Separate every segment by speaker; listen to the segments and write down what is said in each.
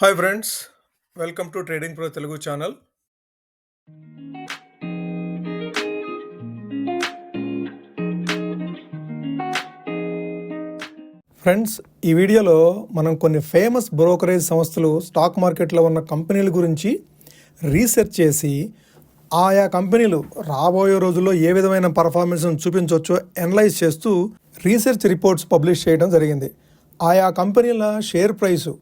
Speaker 1: Hi friends, welcome to trading pro Telugu channel. Friends, ఈ వీడియోలో మనం కొన్ని ఫేమస్ బ్రోకరేజ్ సంస్థలు స్టాక్ మార్కెట్లో ఉన్న కంపెనీల గురించి రీసెర్చ్ చేసి ఆయా కంపెనీలు రాబోయే రోజుల్లో ఏ విధమైన పర్ఫార్మెన్స్ను చూపించవచ్చో అనలైజ్ చేస్తూ రీసెర్చ్ రిపోర్ట్స్ పబ్లిష్ చేయడం జరిగింది. ఆయా కంపెనీల షేర్ ప్రైసు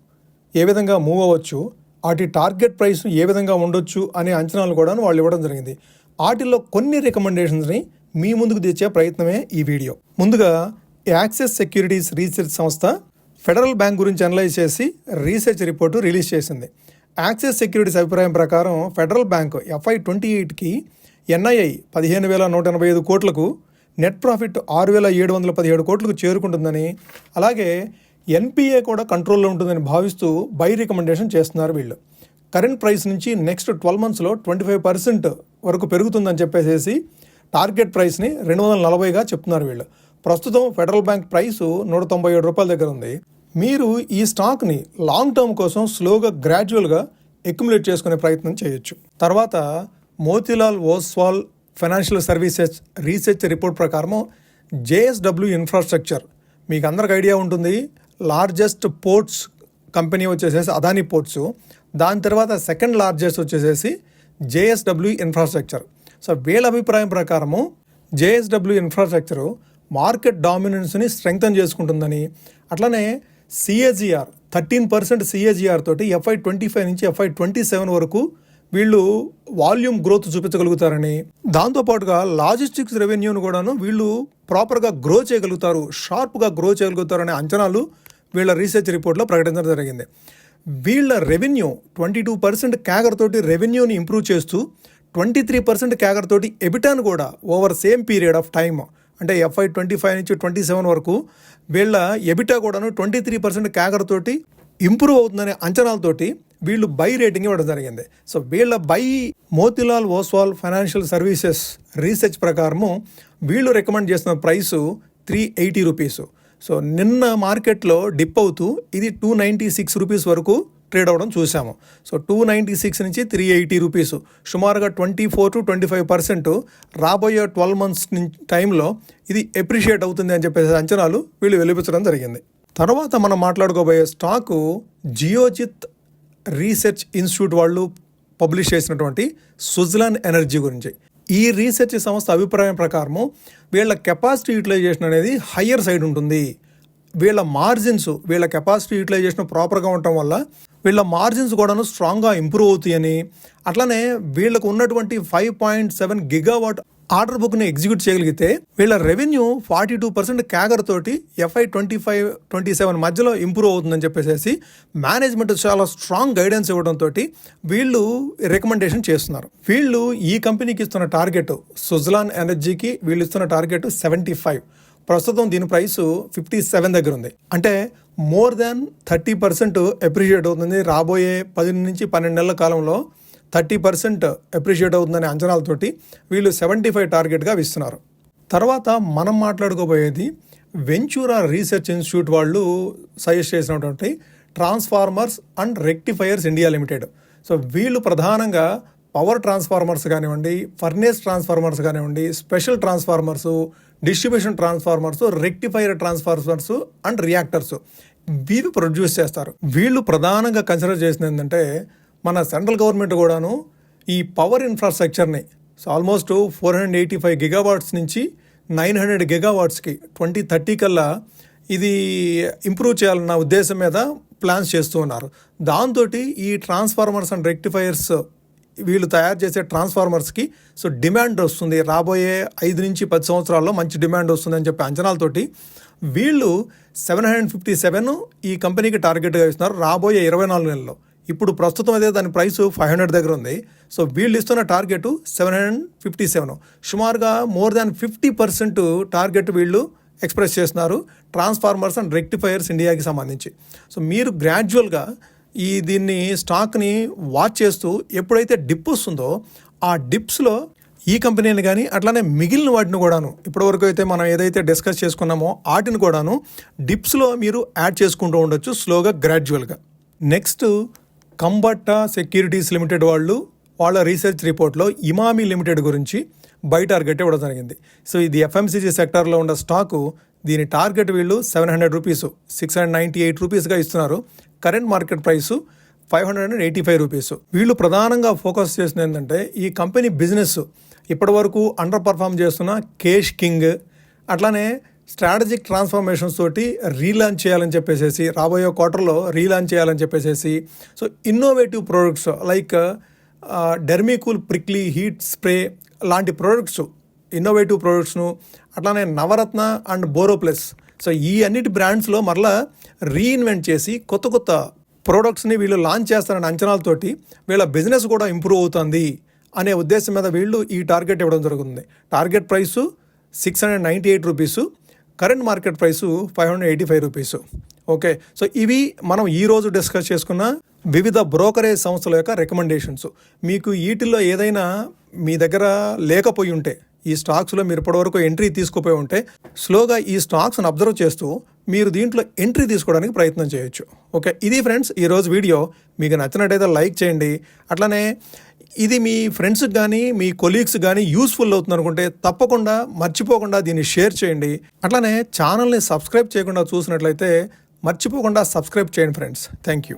Speaker 1: ఏ విధంగా మూవ్ అవ్వచ్చు, వాటి టార్గెట్ ప్రైస్ ఏ విధంగా ఉండొచ్చు అనే అంచనాలు కూడా వాళ్ళు ఇవ్వడం జరిగింది. వాటిల్లో కొన్ని రికమెండేషన్స్ని మీ ముందుకు తెచ్చే ప్రయత్నమే ఈ వీడియో. ముందుగా యాక్సిస్ సెక్యూరిటీస్ రీసెర్చ్ సంస్థ ఫెడరల్ బ్యాంక్ గురించి అనలైజ్ చేసి రీసెర్చ్ రిపోర్టు రిలీజ్ చేసింది. యాక్సిస్ సెక్యూరిటీస్ అభిప్రాయం ప్రకారం ఫెడరల్ బ్యాంక్ FY28కి NII 15,185 కోట్లకు, నెట్ ప్రాఫిట్ 6,717 కోట్లకు చేరుకుంటుందని, అలాగే NPA కూడా కంట్రోల్లో ఉంటుందని భావిస్తూ బై రికమెండేషన్ చేస్తున్నారు. వీళ్ళు కరెంట్ ప్రైస్ నుంచి నెక్స్ట్ 12 monthsలో 25% వరకు పెరుగుతుందని చెప్పేసి టార్గెట్ ప్రైస్ని 240గా చెప్తున్నారు. వీళ్ళు ప్రస్తుతం ఫెడరల్ బ్యాంక్ ప్రైసు 197 రూపాయల దగ్గర ఉంది. మీరు ఈ స్టాక్ని లాంగ్ టర్మ్ కోసం స్లోగా గ్రాడ్యువల్గా అక్యుములేట్ చేసుకునే ప్రయత్నం చేయొచ్చు. తర్వాత Motilal Oswal financial services research report ప్రకారం JSW ఇన్ఫ్రాస్ట్రక్చర్, మీకు అందరికి ఐడియా ఉంటుంది, లార్జెస్ట్ పోర్ట్స్ కంపెనీ వచ్చేసేసి అదానీ పోర్ట్స్, దాని తర్వాత సెకండ్ లార్జెస్ట్ వచ్చేసేసి JSW ఇన్ఫ్రాస్ట్రక్చర్. సో వీళ్ళ అభిప్రాయం ప్రకారము JSW ఇన్ఫ్రాస్ట్రక్చరు మార్కెట్ డామినెన్స్ని స్ట్రెంగ్తన్ చేసుకుంటుందని, అట్లనే CAGR 13% CAGR తోటి FY25 నుంచి FY27 వరకు వీళ్ళు వాల్యూమ్ గ్రోత్ చూపించగలుగుతారని, దాంతోపాటుగా లాజిస్టిక్స్ రెవెన్యూను కూడాను వీళ్ళు ప్రాపర్గా గ్రో చేయగలుగుతారు, షార్ప్గా గ్రో చేయగలుగుతారనే అంచనాలు వీళ్ళ రీసెర్చ్ రిపోర్ట్లో ప్రకటించడం జరిగింది. వీళ్ళ రెవెన్యూ 22% క్యాగర్ తోటి రెవెన్యూని ఇంప్రూవ్ చేస్తూ 23% క్యాగర్ తోటి ఎబిటాను కూడా over same period of time, అంటే FY25 నుంచి 27 వరకు వీళ్ళ ఎబిటా కూడాను 23% క్యాగర్ తోటి ఇంప్రూవ్ అవుతుందనే అంచనాలతోటి వీళ్ళు బై రేటింగ్ ఇవ్వడం జరిగింది. సో వీళ్ళ by Motilal Oswal financial services research ప్రకారము వీళ్ళు రికమెండ్ చేసిన ప్రైసు 380 రూపీస్. సో నిన్న మార్కెట్లో డిప్ అవుతూ ఇది 296 రూపీస్ వరకు ట్రేడ్ అవ్వడం చూసాము. సో 296 నుంచి 380 రూపీస్, సుమారుగా 24 to 25% రాబోయే 12 months టైంలో ఇది ఎప్రిషియేట్ అవుతుంది అని చెప్పేసి అంచనాలు వీళ్ళు వెలిపించడం జరిగింది. తర్వాత మనం మాట్లాడుకోబోయే స్టాకు జియోజిత్ రీసెర్చ్ ఇన్స్టిట్యూట్ వాళ్ళు పబ్లిష్ చేసినటువంటి సుజ్లాన్ ఎనర్జీ గురించి. ఈ రీసెర్చ్ సంస్థ అభిప్రాయం ప్రకారము వీళ్ళ కెపాసిటీ యూటిలైజేషన్ అనేది హయ్యర్ సైడ్ ఉంటుంది. వీళ్ళ మార్జిన్స్, వీళ్ళ కెపాసిటీ యూటిలైజేషన్ ప్రాపర్గా ఉండటం వల్ల వీళ్ళ మార్జిన్స్ కూడాను స్ట్రాంగ్గా ఇంప్రూవ్ అవుతాయని, అట్లనే వీళ్ళకు ఉన్నటువంటి 5.7 గిగావాట్ ఆర్డర్ బుక్ని ఎగ్జిక్యూట్ చేయగలిగితే వీళ్ళ రెవెన్యూ 42% క్యాగర్ తోటి FY25-27 మధ్యలో ఇంప్రూవ్ అవుతుందని చెప్పేసి మేనేజ్మెంట్ చాలా స్ట్రాంగ్ గైడెన్స్ ఇవ్వడంతో వీళ్ళు రికమెండేషన్ చేస్తున్నారు. వీళ్ళు ఈ కంపెనీకి ఇస్తున్న టార్గెట్, సుజ్లాన్ ఎనర్జీకి వీళ్ళు ఇస్తున్న టార్గెట్ 75. ప్రస్తుతం దీని ప్రైసు 57 దగ్గర ఉంది. అంటే మోర్ దాన్ 30% అప్రిషియేట్ అవుతుంది. రాబోయే 10 నుంచి 12 నెలల కాలంలో 30% అప్రిషియేట్ అవుతుందనే అంచనాలతోటి వీళ్ళు 75 టార్గెట్గా ఇస్తున్నారు. తర్వాత మనం మాట్లాడుకోబోయేది వెంచూరా రీసెర్చ్ ఇన్స్టిట్యూట్ వాళ్ళు సజెస్ట్ చేసినటువంటి transformers and rectifiers India limited. So వీళ్ళు ప్రధానంగా పవర్ ట్రాన్స్ఫార్మర్స్ కానివ్వండి, ఫర్నేస్ ట్రాన్స్ఫార్మర్స్ కానివ్వండి, special transformers, distribution transformers, rectifier transformers and reactors వీళ్ళు ప్రొడ్యూస్ చేస్తారు. వీళ్ళు ప్రధానంగా కన్సిడర్ చేసింది ఏంటంటే, మన సెంట్రల్ గవర్నమెంట్ కూడాను ఈ పవర్ ఇన్ఫ్రాస్ట్రక్చర్ని ఆల్మోస్ట్ 485 గిగావాట్స్ నుంచి 900 గిగావాట్స్కి 2030 కల్లా ఇది ఇంప్రూవ్ చేయాలన్న ఉద్దేశం మీద ప్లాన్స్ చేస్తూ ఉన్నారు. దాంతో ఈ ట్రాన్స్ఫార్మర్స్ అండ్ రెక్టిఫైయర్స్ వీళ్ళు తయారు చేసే ట్రాన్స్ఫార్మర్స్కి సో డిమాండ్ వస్తుంది. రాబోయే 5 నుంచి 10 సంవత్సరాల్లో మంచి డిమాండ్ వస్తుంది అని చెప్పే అంచనాలతోటి వీళ్ళు 757 ఈ కంపెనీకి టార్గెట్గా ఇస్తున్నారు రాబోయే 24 నెలల్లో. ఇప్పుడు ప్రస్తుతం అయితే దాని ప్రైసు 500 దగ్గర ఉంది. సో వీళ్ళు ఇస్తున్న టార్గెట్ 757, సుమారుగా మోర్ దాన్ 50% టార్గెట్ వీళ్ళు ఎక్స్ప్రెస్ చేస్తున్నారు ట్రాన్స్ఫార్మర్స్ అండ్ రెక్టిఫైయర్స్ ఇండియాకి సంబంధించి. సో మీరు గ్రాడ్యువల్గా దీన్ని స్టాక్ని వాచ్ చేస్తూ ఎప్పుడైతే డిప్ వస్తుందో ఆ డిప్స్లో ఈ కంపెనీని కానీ అట్లానే మిగిలిన వాటిని కూడాను ఇప్పటివరకు అయితే మనం ఏదైతే డిస్కస్ చేసుకున్నామో వాటిని కూడాను డిప్స్లో మీరు యాడ్ చేసుకుంటూ ఉండొచ్చు స్లోగా గ్రాడ్యువల్గా. నెక్స్ట్ కంబట్టా సెక్యూరిటీస్ లిమిటెడ్ వాళ్ళ రీసెర్చ్ రిపోర్ట్లో ఇమామి లిమిటెడ్ గురించి బై టార్గెట్ ఇవ్వడం జరిగింది. సో ఇది ఎఫ్ఎంసీజీ సెక్టార్లో ఉన్న స్టాకు. దీని టార్గెట్ వీళ్ళు 700 రూపీస్, 698 రూపీస్గా ఇస్తున్నారు. Current market price 585 rupees. వీళ్ళు ప్రధానంగా ఫోకస్ చేసిన ఏంటంటే ఈ కంపెనీ బిజినెస్ ఇప్పటి వరకు అండర్ పర్ఫామ్ చేస్తున్న కేష్ కింగ్, అట్లానే స్ట్రాటజిక్ ట్రాన్స్ఫర్మేషన్స్ తోటి రీలాంచ్ చేయాలని చెప్పేసి, రాబోయే క్వార్టర్లో రీలాంచ్ చేయాలని చెప్పేసి, so innovative products like Dermicool prickly heat spray లాంటి ప్రోడక్ట్స్, ఇన్నోవేటివ్ ప్రోడక్ట్స్ను, అట్లానే నవరత్న అండ్ బోరోప్లస్, సో ఈ అన్నిటి బ్రాండ్స్లో మరలా రీఇన్వెంట్ చేసి కొత్త కొత్త ప్రోడక్ట్స్ని వీళ్ళు లాంచ్ చేస్తారనే అంచనాలతోటి వీళ్ళ బిజినెస్ కూడా ఇంప్రూవ్ అవుతుంది అనే ఉద్దేశం మీద వీళ్ళు ఈ టార్గెట్ ఇవ్వడం జరుగుతుంది. Target price 698 rupees, current market price 585 rupees. Okay, so ఇవి మనం ఈరోజు డిస్కస్ చేసుకున్న వివిధ బ్రోకరేజ్ సంస్థల యొక్క రికమెండేషన్స్. మీకు వీటిల్లో ఏదైనా మీ దగ్గర లేకపోయి ఉంటే, ఈ స్టాక్స్లో మీరు ఇప్పటివరకు ఎంట్రీ తీసుకోపోయి ఉంటే, స్లోగా ఈ స్టాక్స్ని అబ్జర్వ్ చేస్తూ మీరు దీంట్లో ఎంట్రీ తీసుకోవడానికి ప్రయత్నం చేయొచ్చు. ఓకే, ఇది ఫ్రెండ్స్ ఈరోజు వీడియో. మీకు నచ్చినట్టయితే లైక్ చేయండి. అట్లనే ఇది మీ ఫ్రెండ్స్కి కానీ మీ కొలీగ్స్ కానీ యూస్ఫుల్ అవుతుంది అనుకుంటే తప్పకుండా మర్చిపోకుండా దీన్ని షేర్ చేయండి. అట్లనే ఛానల్ని సబ్స్క్రైబ్ చేయకుండా చూసినట్లయితే మర్చిపోకుండా సబ్స్క్రైబ్ చేయండి ఫ్రెండ్స్. Thank you.